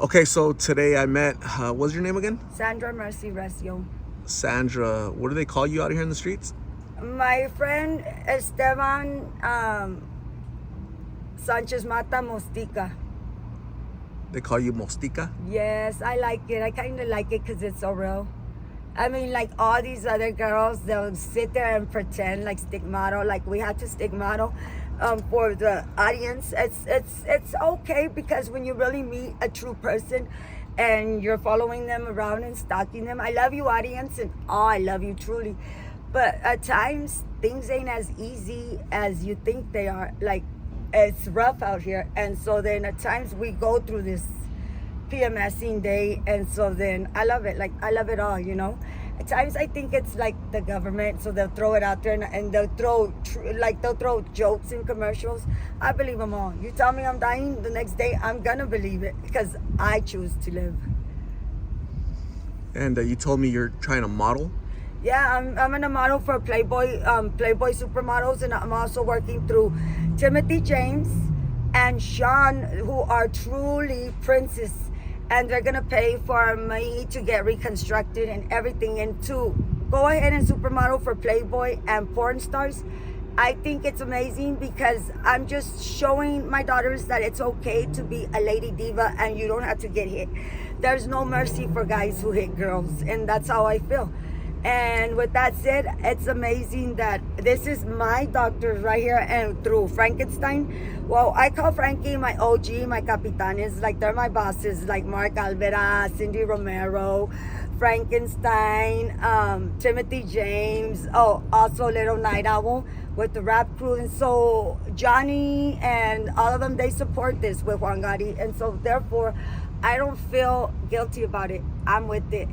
Okay, so today I met, what's your name again? Sandra Mercy Recio. Sandra. What do they call you out here in the streets? My friend Esteban Sanchez Mata Mostica. They call you Mostica? Yes, I like it. I kind of like it because it's so real. I mean, like all these other girls, they'll sit there and pretend like stigmato, like we had to stigmato for the audience. It's okay because when you really meet a true person and you're following them around and stalking them, I love you, audience, and I love you truly. But at times, things ain't as easy as you think they are. Like, it's rough out here. And so then at times we go through this PMSing day, and so then I love it. Like, I love it all, you know. At times I think it's like the government, so they'll throw it out there and they'll throw jokes in commercials. I believe them all. You tell me I'm dying, the next day I'm gonna believe it because I choose to live. And you told me you're trying to model? Yeah, I'm in a model for Playboy Supermodels, and I'm also working through Timothy James and Sean, who are truly princes, and they're gonna pay for me to get reconstructed and everything, and to go ahead and supermodel for Playboy and porn stars. I think it's amazing because I'm just showing my daughters that it's okay to be a lady diva and you don't have to get hit. There's no mercy for guys who hit girls, and that's how I feel. And with that said, it's amazing that this is my doctors right here, and through Frankenstein. Well, I call Frankie my OG, my capitanes, like they're my bosses, like Mark Alvera, Cindy Romero, Frankenstein, Timothy James, oh, also Little Night Owl with the rap crew. And so Johnny and all of them, they support this with Juan Gotti. And so therefore, I don't feel guilty about it. I'm with it.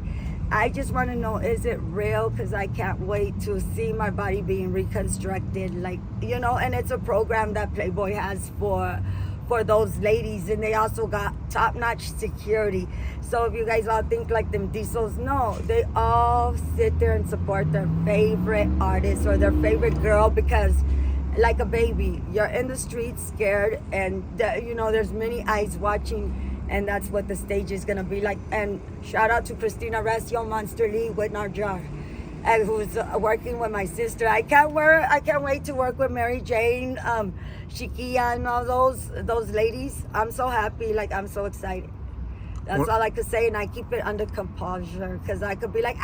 I just want to know, is it real? Because I can't wait to see my body being reconstructed, like, you know. And it's a program that Playboy has for those ladies, and they also got top-notch security. So if you guys all think like them diesels, no, they all sit there and support their favorite artist or their favorite girl, because like a baby, you're in the streets scared, and you know, there's many eyes watching. And that's what the stage is gonna be like. And shout out to Christina Recio, Monster Lee with Narjar, and who's working with my sister. I can't wait to work with Mary Jane, Shikia, and all those ladies. I'm so happy, like I'm so excited. That's all I could say, and I keep it under composure because I could be like,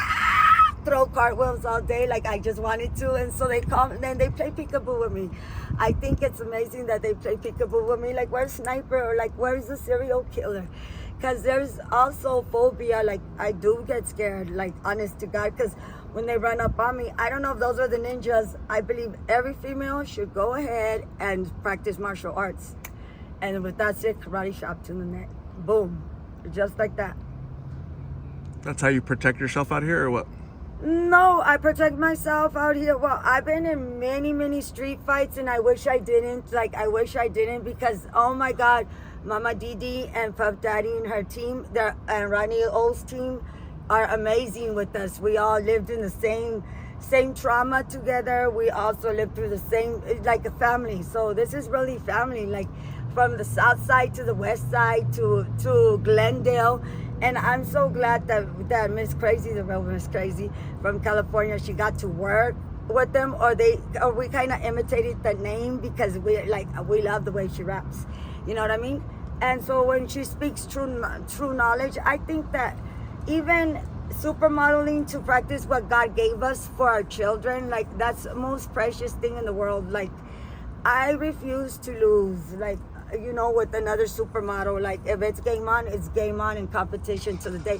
throw cartwheels all day like I just wanted to. And so they come and then they play peekaboo with me. I think it's amazing that they play peekaboo with me, like where's Sniper, or like where's the serial killer? Because there's also phobia, like I do get scared, like honest to God, because when they run up on me, I don't know if those are the ninjas. I believe every female should go ahead and practice martial arts. And with that said, karate chop to the neck. Boom. Just like that. That's how you protect yourself out here, or what? No, I protect myself out here. Well, I've been in many street fights, and I wish I didn't. Like, I wish I didn't, because, oh my God, Mama Didi and Puff Daddy and her team, and Ronnie O's team are amazing with us. We all lived in the same trauma together. We also lived through the same, like a family. So this is really family, like from the south side to the west side to Glendale. And I'm so glad that Miss Crazy, the real Miss Crazy from California, she got to work with them, or we kind of imitated the name because we love the way she raps. You know what I mean? And so when she speaks true knowledge, I think that even supermodeling to practice what God gave us for our children, like that's the most precious thing in the world. Like, I refuse to lose, like, you know, with another supermodel. Like, if it's game on, it's game on in competition to the day.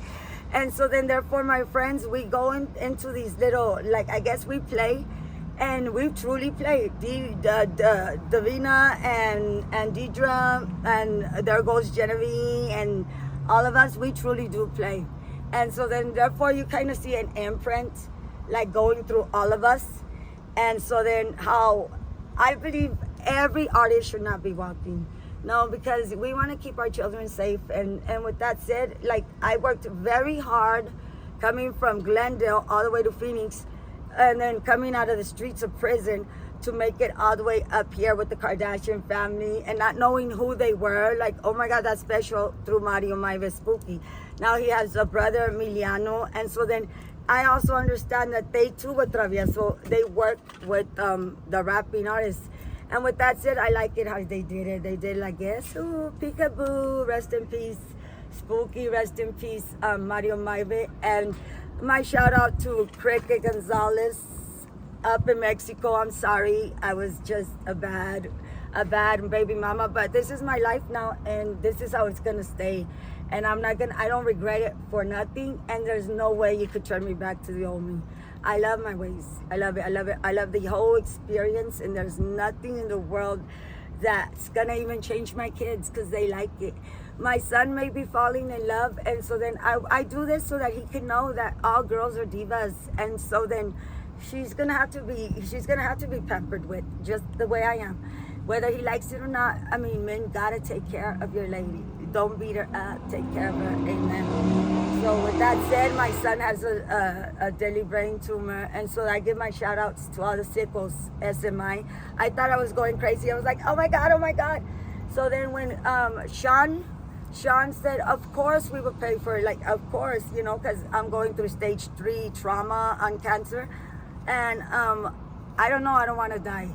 And so then therefore, my friends, we go into these little, like, I guess we play, and we truly play. Davina and Deidre, and there goes Genevieve, and all of us, we truly do play. And so then therefore, you kind of see an imprint, like, going through all of us. And so then how I believe every artist should not be walking. No, because we want to keep our children safe. And with that said, like, I worked very hard coming from Glendale all the way to Phoenix, and then coming out of the streets of prison to make it all the way up here with the Kardashian family and not knowing who they were. Like, oh my God, that's special through Mario Maive Spooky. Now he has a brother, Emiliano. And so then I also understand that they too were Travieso. They worked with the rapping artists. And with that said, I like it how they did it. They did like, yes, ooh, peekaboo, rest in peace. Spooky, rest in peace, Mario Maive. And my shout out to Cricket Gonzalez up in Mexico. I'm sorry, I was just a bad baby mama, but this is my life now, and this is how it's gonna stay. And I don't regret it for nothing, and there's no way you could turn me back to the old me. I love my ways. I love it. I love the whole experience, and there's nothing in the world that's gonna even change my kids because they like it. My son may be falling in love, and so then I do this so that he can know that all girls are divas, and so then she's gonna have to be pampered with just the way I am, whether he likes it or not. I mean, men gotta take care of your lady. Don't beat her up. Take care of her. Amen. So with that said, my son has a deadly brain tumor, and so I give my shout outs to all the sickos, SMI. I thought I was going crazy. I was like, oh my God, oh my God. So then when Sean said, of course we would pay for it, like, of course, you know, because I'm going through stage 3 trauma on cancer. And I don't know, I don't want to die.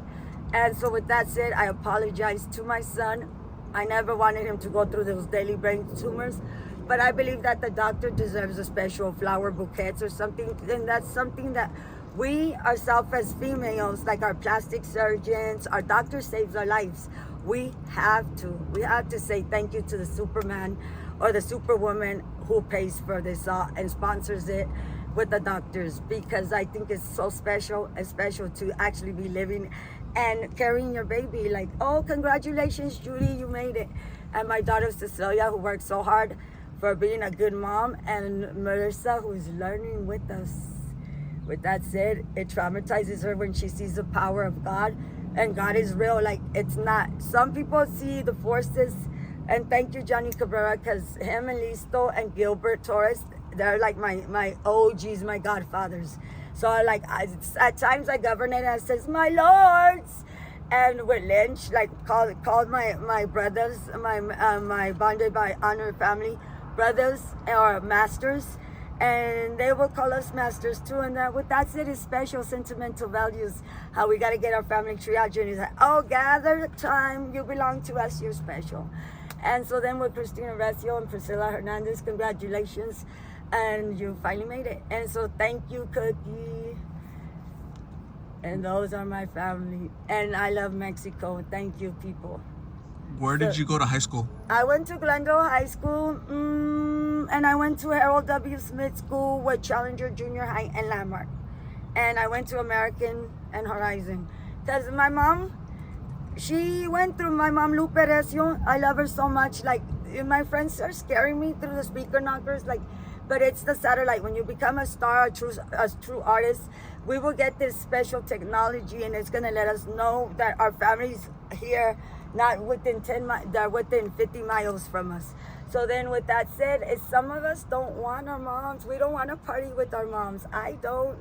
And so with that said, I apologize to my son. I never wanted him to go through those daily brain tumors, but I believe that the doctor deserves a special flower bouquets or something. And that's something that we ourselves as females, like our plastic surgeons, our doctor saves our lives. We have to say thank you to the Superman or the Superwoman who pays for this and sponsors it with the doctors, because I think it's so special to actually be living and carrying your baby. Like, oh, congratulations, Judy, you made it. And my daughter Cecilia, who worked so hard for being a good mom, and Marissa, who is learning with us. With that said, it traumatizes her when she sees the power of God, and God is real. Like, it's not, some people see the forces, and thank you, Johnny Cabrera, because him and Listo and Gilbert Torres, they're like my OGs, my godfathers. So at times I govern it and I says, my lords. And with Lynch, like called my brothers, my bonded by honor family brothers or masters. And they will call us masters too. And that with that said is special sentimental values. How we got to get our family tree out. Journey. Like, oh, gather time. You belong to us. You're special. And so then with Christina Recio and Priscilla Hernandez, congratulations. And you finally made it. And so thank you, Cookie. And those are my family. And I love Mexico. Thank you, people. Where did you go to high school? I went to Glendale High School. And I went to Harold W. Smith School with Challenger Junior High and Landmark. And I went to American and Horizon. Because my mom, my mom Lupe Recio, I love her so much. Like, my friends are scaring me through the speaker knockers. Like, but it's the satellite. When you become a star, a true artist, we will get this special technology, and it's gonna let us know that our family's here, not within 10 miles, they're within 50 miles from us. So then with that said, is some of us don't want our moms. We don't want to party with our moms. I don't.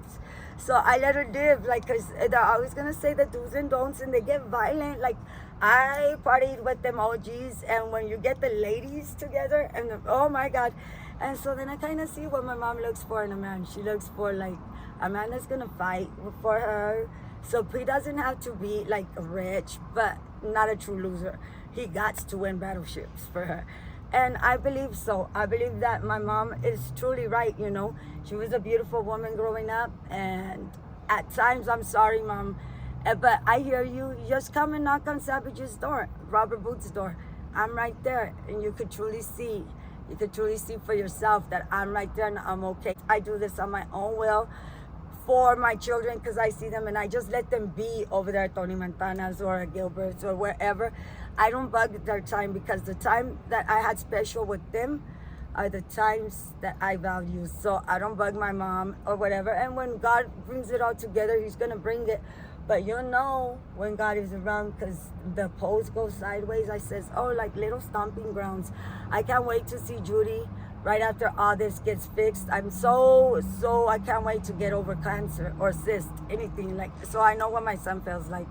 So I let her live, like, cause they're always gonna say the do's and don'ts, and they get violent. Like, I partied with them OGs, and when you get the ladies together, and oh my God. And so then I kind of see what my mom looks for in a man. She looks for like a man that's gonna fight for her. So he doesn't have to be like rich, but not a true loser. He got to win battleships for her. And I believe so. I believe that my mom is truly right, you know. She was a beautiful woman growing up, and at times, I'm sorry, Mom, but I hear you. Just come and knock on Savage's door, Robert Booth's door. I'm right there, and you could truly see. You could truly see for yourself that I'm right there and I'm okay. I do this on my own will for my children because I see them and I just let them be over there at Tony Montana's or at Gilbert's or wherever. I don't bug their time because the time that I had special with them are the times that I value. So I don't bug my mom or whatever. And when God brings it all together, he's going to bring it. But you'll know when God is around because the poles go sideways. I says, oh, like little stomping grounds. I can't wait to see Judy right after all this gets fixed. I'm so I can't wait to get over cancer or cyst, anything like. So I know what my son feels like,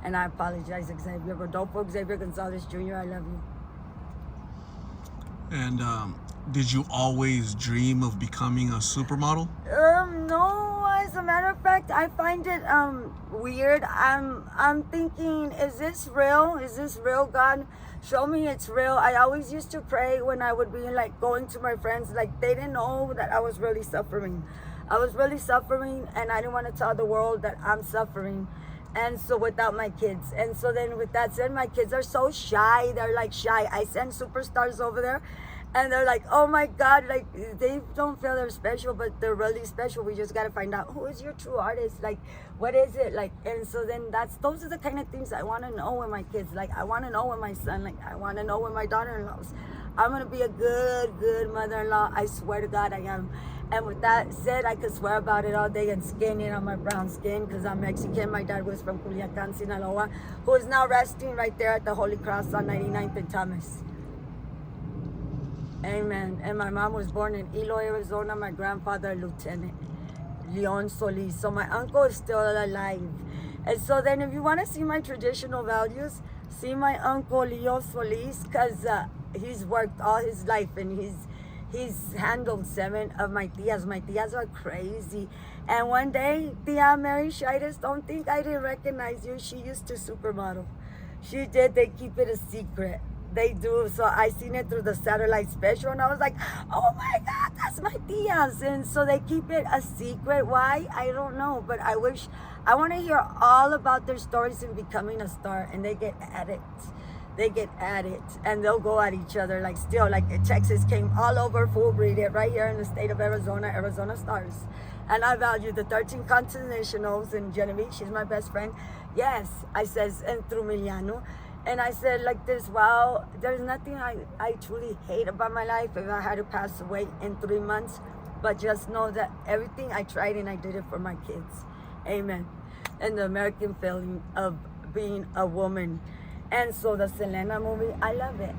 and I apologize, Xavier Rodolfo, Xavier Gonzalez Jr. I love you. And did you always dream of becoming a supermodel? No. As a matter of fact, I find it weird. I'm thinking, is this real? Is this real, God? Show me it's real. I always used to pray when I would be like going to my friends, like they didn't know that I was really suffering. I was really suffering, and I didn't want to tell the world that I'm suffering. And so without my kids. And so then with that said, my kids are so shy. They're like shy. I send superstars over there, and they're like, oh my God, like they don't feel they're special, but they're really special. We just got to find out who is your true artist. Like, what is it? Like, and so then those are the kind of things I want to know with my kids. Like, I want to know with my son. Like, I want to know with my daughter-in-laws. I'm going to be a good mother-in-law. I swear to God I am. And with that said, I could swear about it all day and skin it on my brown skin because I'm Mexican. My dad was from Culiacan, Sinaloa, who is now resting right there at the Holy Cross on 99th and Thomas. Amen. And my mom was born in Eloy, Arizona. My grandfather, Lieutenant Leon Solis. So my uncle is still alive. And so then if you want to see my traditional values, see my uncle Leo Solis, because he's worked all his life and he's handled 7 of my tias. My tias are crazy. And one day, Tia Mary Shidas, don't think I didn't recognize you. She used to supermodel. She did. They keep it a secret. They do. So I seen it through the satellite special, and I was like, oh my God, that's my tias. And so they keep it a secret. Why? I don't know. But I want to hear all about their stories in becoming a star, and they get at it. They get at it, and they'll go at each other like still. Like Texas came all over full breed it right here in the state of Arizona, Arizona Stars. And I value the 13 Continentals and Genevieve, she's my best friend. Yes, I says, and through Miliano. And I said like this, well, there's nothing I truly hate about my life if I had to pass away in 3 months. But just know that everything I tried and I did it for my kids. Amen. And the American feeling of being a woman. And so the Selena movie, I love it.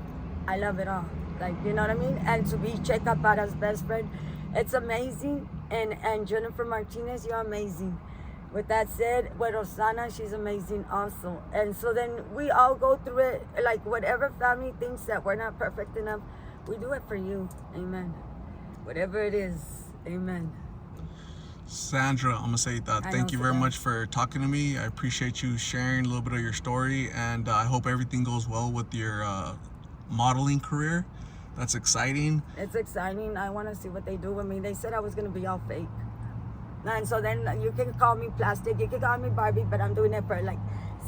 I love it all. Like, you know what I mean? And to be Checa Para's best friend, it's amazing. And Jennifer Martinez, you're amazing. With that said, with Rosanna, she's amazing also. And so then we all go through it. Like whatever family thinks that we're not perfect enough, we do it for you. Amen. Whatever it is. Amen. Sandra, I'm gonna say that thank you very much for talking to me. I appreciate you sharing a little bit of your story, and I hope everything goes well with your modeling career. That's exciting. It's exciting. I want to see what they do with me. They said I was gonna be all fake, and so then you can call me plastic, you can call me Barbie, but I'm doing it for like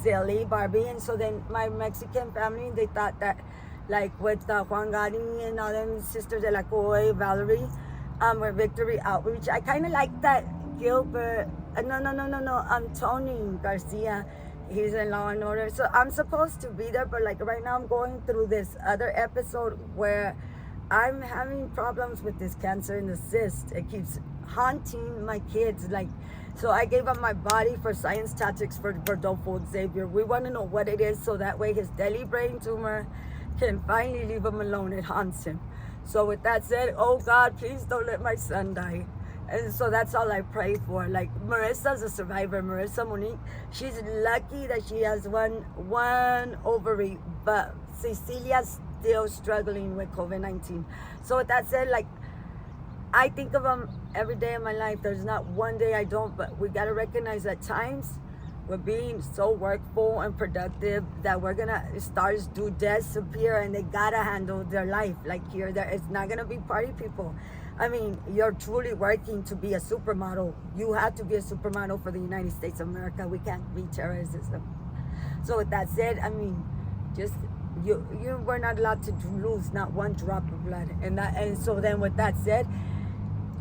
silly Barbie. And so then my Mexican family, they thought that like with Juan Gadi and all them sisters de la Coy, Valerie, with Victory Outreach. I kind of like that Gilbert. No. Tony Garcia. He's in Law and Order. So I'm supposed to be there, but like right now I'm going through this other episode where I'm having problems with this cancer in the cyst. It keeps haunting my kids. Like, so I gave up my body for science tactics for Rodolfo Xavier. We want to know what it is, so that way his deadly brain tumor can finally leave him alone. It haunts him. So with that said, oh God, please don't let my son die. And so that's all I pray for. Like Marissa's a survivor, Marissa Monique. She's lucky that she has one ovary, but Cecilia's still struggling with COVID-19. So with that said, like I think of them every day of my life. There's not one day I don't, but we gotta recognize at times we're being so workful and productive that we're gonna stars do disappear, and they gotta handle their life. Like here, it's not gonna be party people. I mean, you're truly working to be a supermodel. You have to be a supermodel for the United States of America. We can't be terrorists. So with that said, I mean, just you were not allowed to lose not one drop of blood. And so then with that said,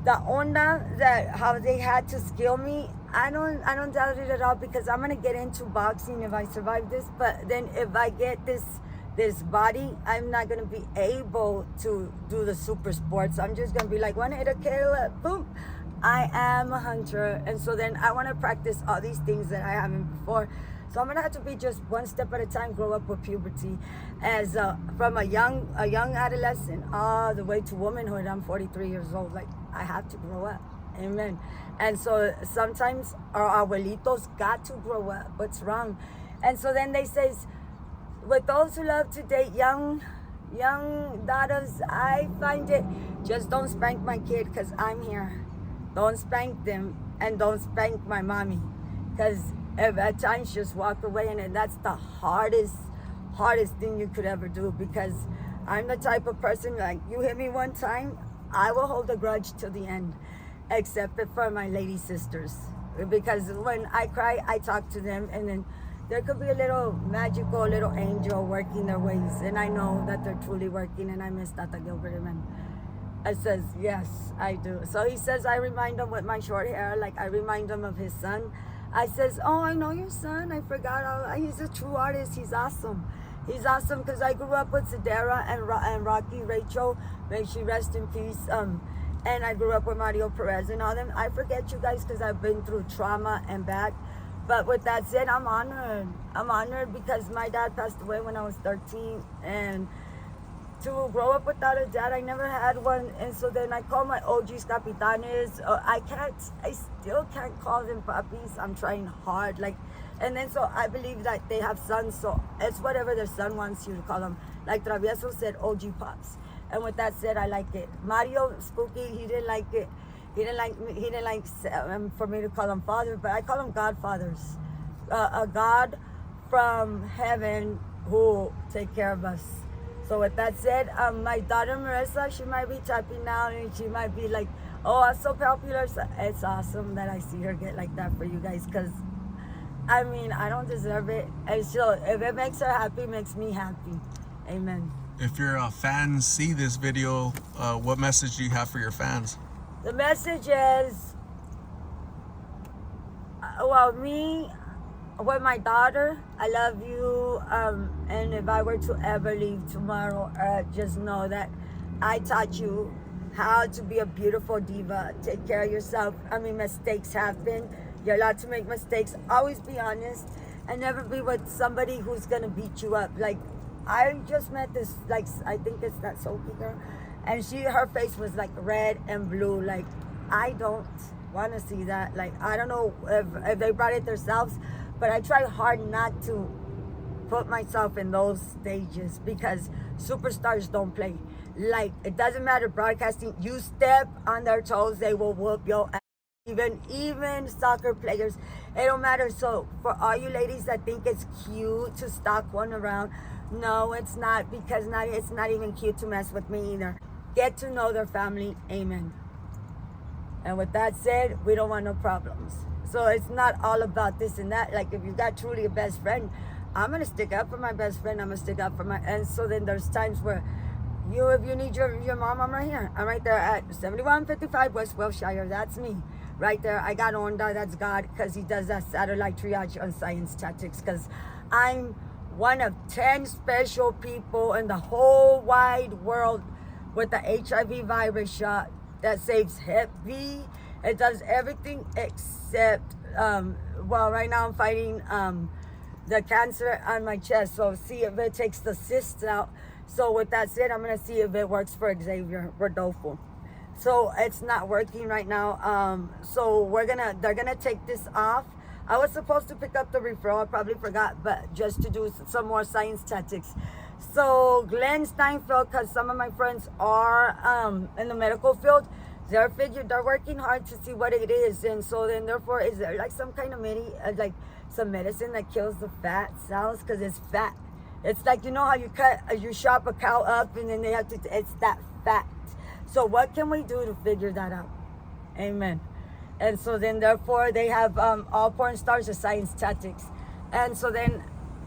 the onda that how they had to skill me, I don't doubt it at all, because I'm gonna get into boxing if I survive this. But then if I get this body, I'm not gonna be able to do the super sports. I'm just gonna be like one hit a kill, boom. I am a hunter, and so then I want to practice all these things that I haven't before. So I'm gonna have to be just one step at a time, grow up with puberty, as from a young adolescent all the way to womanhood. I'm 43 years old. Like, I have to grow up. Amen. And so sometimes our abuelitos got to grow up. What's wrong? And so then they says, with those who love to date young daughters, I find it, just don't spank my kid because I'm here. Don't spank them, and don't spank my mommy, because at times just walk away, and that's the hardest thing you could ever do, because I'm the type of person, like, you hit me one time, I will hold a grudge till the end, except for my lady sisters, because when I cry, I talk to them, and then there could be a little magical little angel working their ways, and I know that they're truly working, and I miss Tata Gilbert, amen. I says, yes, I do. So he says, I remind him with my short hair, like I remind him of his son. I says, oh, I know your son. I forgot. He's a true artist. He's awesome. He's awesome because I grew up with Sandra and Rocky Rachel. May she rest in peace. And I grew up with Mario Perez and all them. I forget you guys because I've been through trauma and back. But with that said, I'm honored. I'm honored because my dad passed away when I was 13. And to grow up without a dad, I never had one. And so then I call my OGs capitanes. I still can't call them puppies. I'm trying hard. And then so I believe that they have sons. So it's whatever their son wants you to call them. Like Travieso said, OG pops. And with that said, I like it. Mario Spooky, he didn't like it. He didn't like for me to call him father, but I call him godfathers. A God from heaven who take care of us. So with that said, my daughter Marissa, she might be tapping now, and she might be like, oh, I'm so popular. So it's awesome that I see her get like that for you guys, because I mean, I don't deserve it. And so if it makes her happy, it makes me happy. Amen. If your fans see this video, what message do you have for your fans? The message is, me, with my daughter, I love you, and if I were to ever leave tomorrow, just know that I taught you how to be a beautiful diva. Take care of yourself. I mean, mistakes happen. You're allowed to make mistakes. Always be honest, and never be with somebody who's gonna beat you up. Like, I just met this, like, I think it's that Sophie girl, and her face was like red and blue. Like, I don't want to see that. Like, I don't know if they brought it themselves, but I try hard not to put myself in those stages, because superstars don't play. Like, it doesn't matter broadcasting. You step on their toes, they will whoop your ass. Even soccer players, it don't matter. So for all you ladies that think it's cute to stalk one around, no, it's not, because it's not even cute to mess with me either. Get to know their family. Amen. And with that said, we don't want no problems. So it's not all about this and that. Like, if you got truly a best friend, I'm gonna stick up for my best friend. I'm gonna stick up for my, and so then there's times where if you need your mom, I'm right here. I'm right there at 7155 West Wilshire. That's me. Right there. I got Onda, that's God, because he does that satellite triage on science tactics, because I'm one of 10 special people in the whole wide world with the HIV virus shot that saves Hep B. It does everything except, right now I'm fighting the cancer on my chest. So see if it takes the cysts out. So with that said, I'm going to see if it works for Xavier Rodolfo. So it's not working right now. So they're gonna take this off. I was supposed to pick up the referral, I probably forgot, but just to do some more science tactics. So Glenn Steinfeld, because some of my friends are in the medical field, they're working hard to see what it is. And so then therefore, is there like some kind of like some medicine that kills the fat cells? Because it's fat. It's like, you know how you chop a cow up and then they have to, it's that fat. So what can we do to figure that out? Amen. And so then therefore they have all porn stars of science tactics. And so then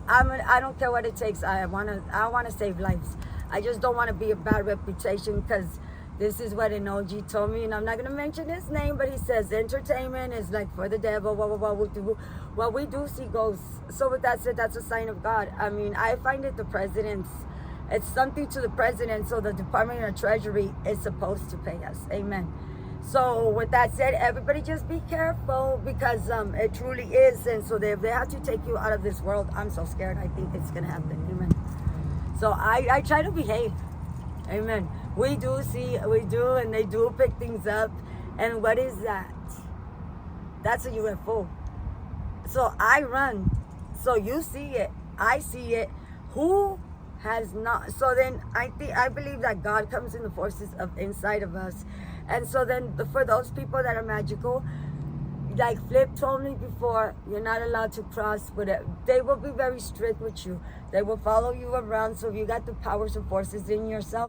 I don't care what it takes. I wanna save lives. I just don't want to be a bad reputation, because this is what an OG told me, and I'm not gonna mention his name, but he says entertainment is like for the devil. What we do see ghosts. So with that said, that's a sign of God. I mean, I find it it's something to the president, so the Department of Treasury is supposed to pay us. Amen. So with that said, everybody just be careful, because it truly is. And so if they have to take you out of this world, I'm so scared. I think it's gonna happen. Amen. So I try to behave. Amen. We do, and they do pick things up. And what is that? That's a UFO. So I run. So you see it. I see it. Who has not? So then I believe that God comes in the forces of inside of us. And so then for those people that are magical, like Flip told me before, you're not allowed to cross with it. They will be very strict with you. They will follow you around. So if you got the powers and forces in yourself,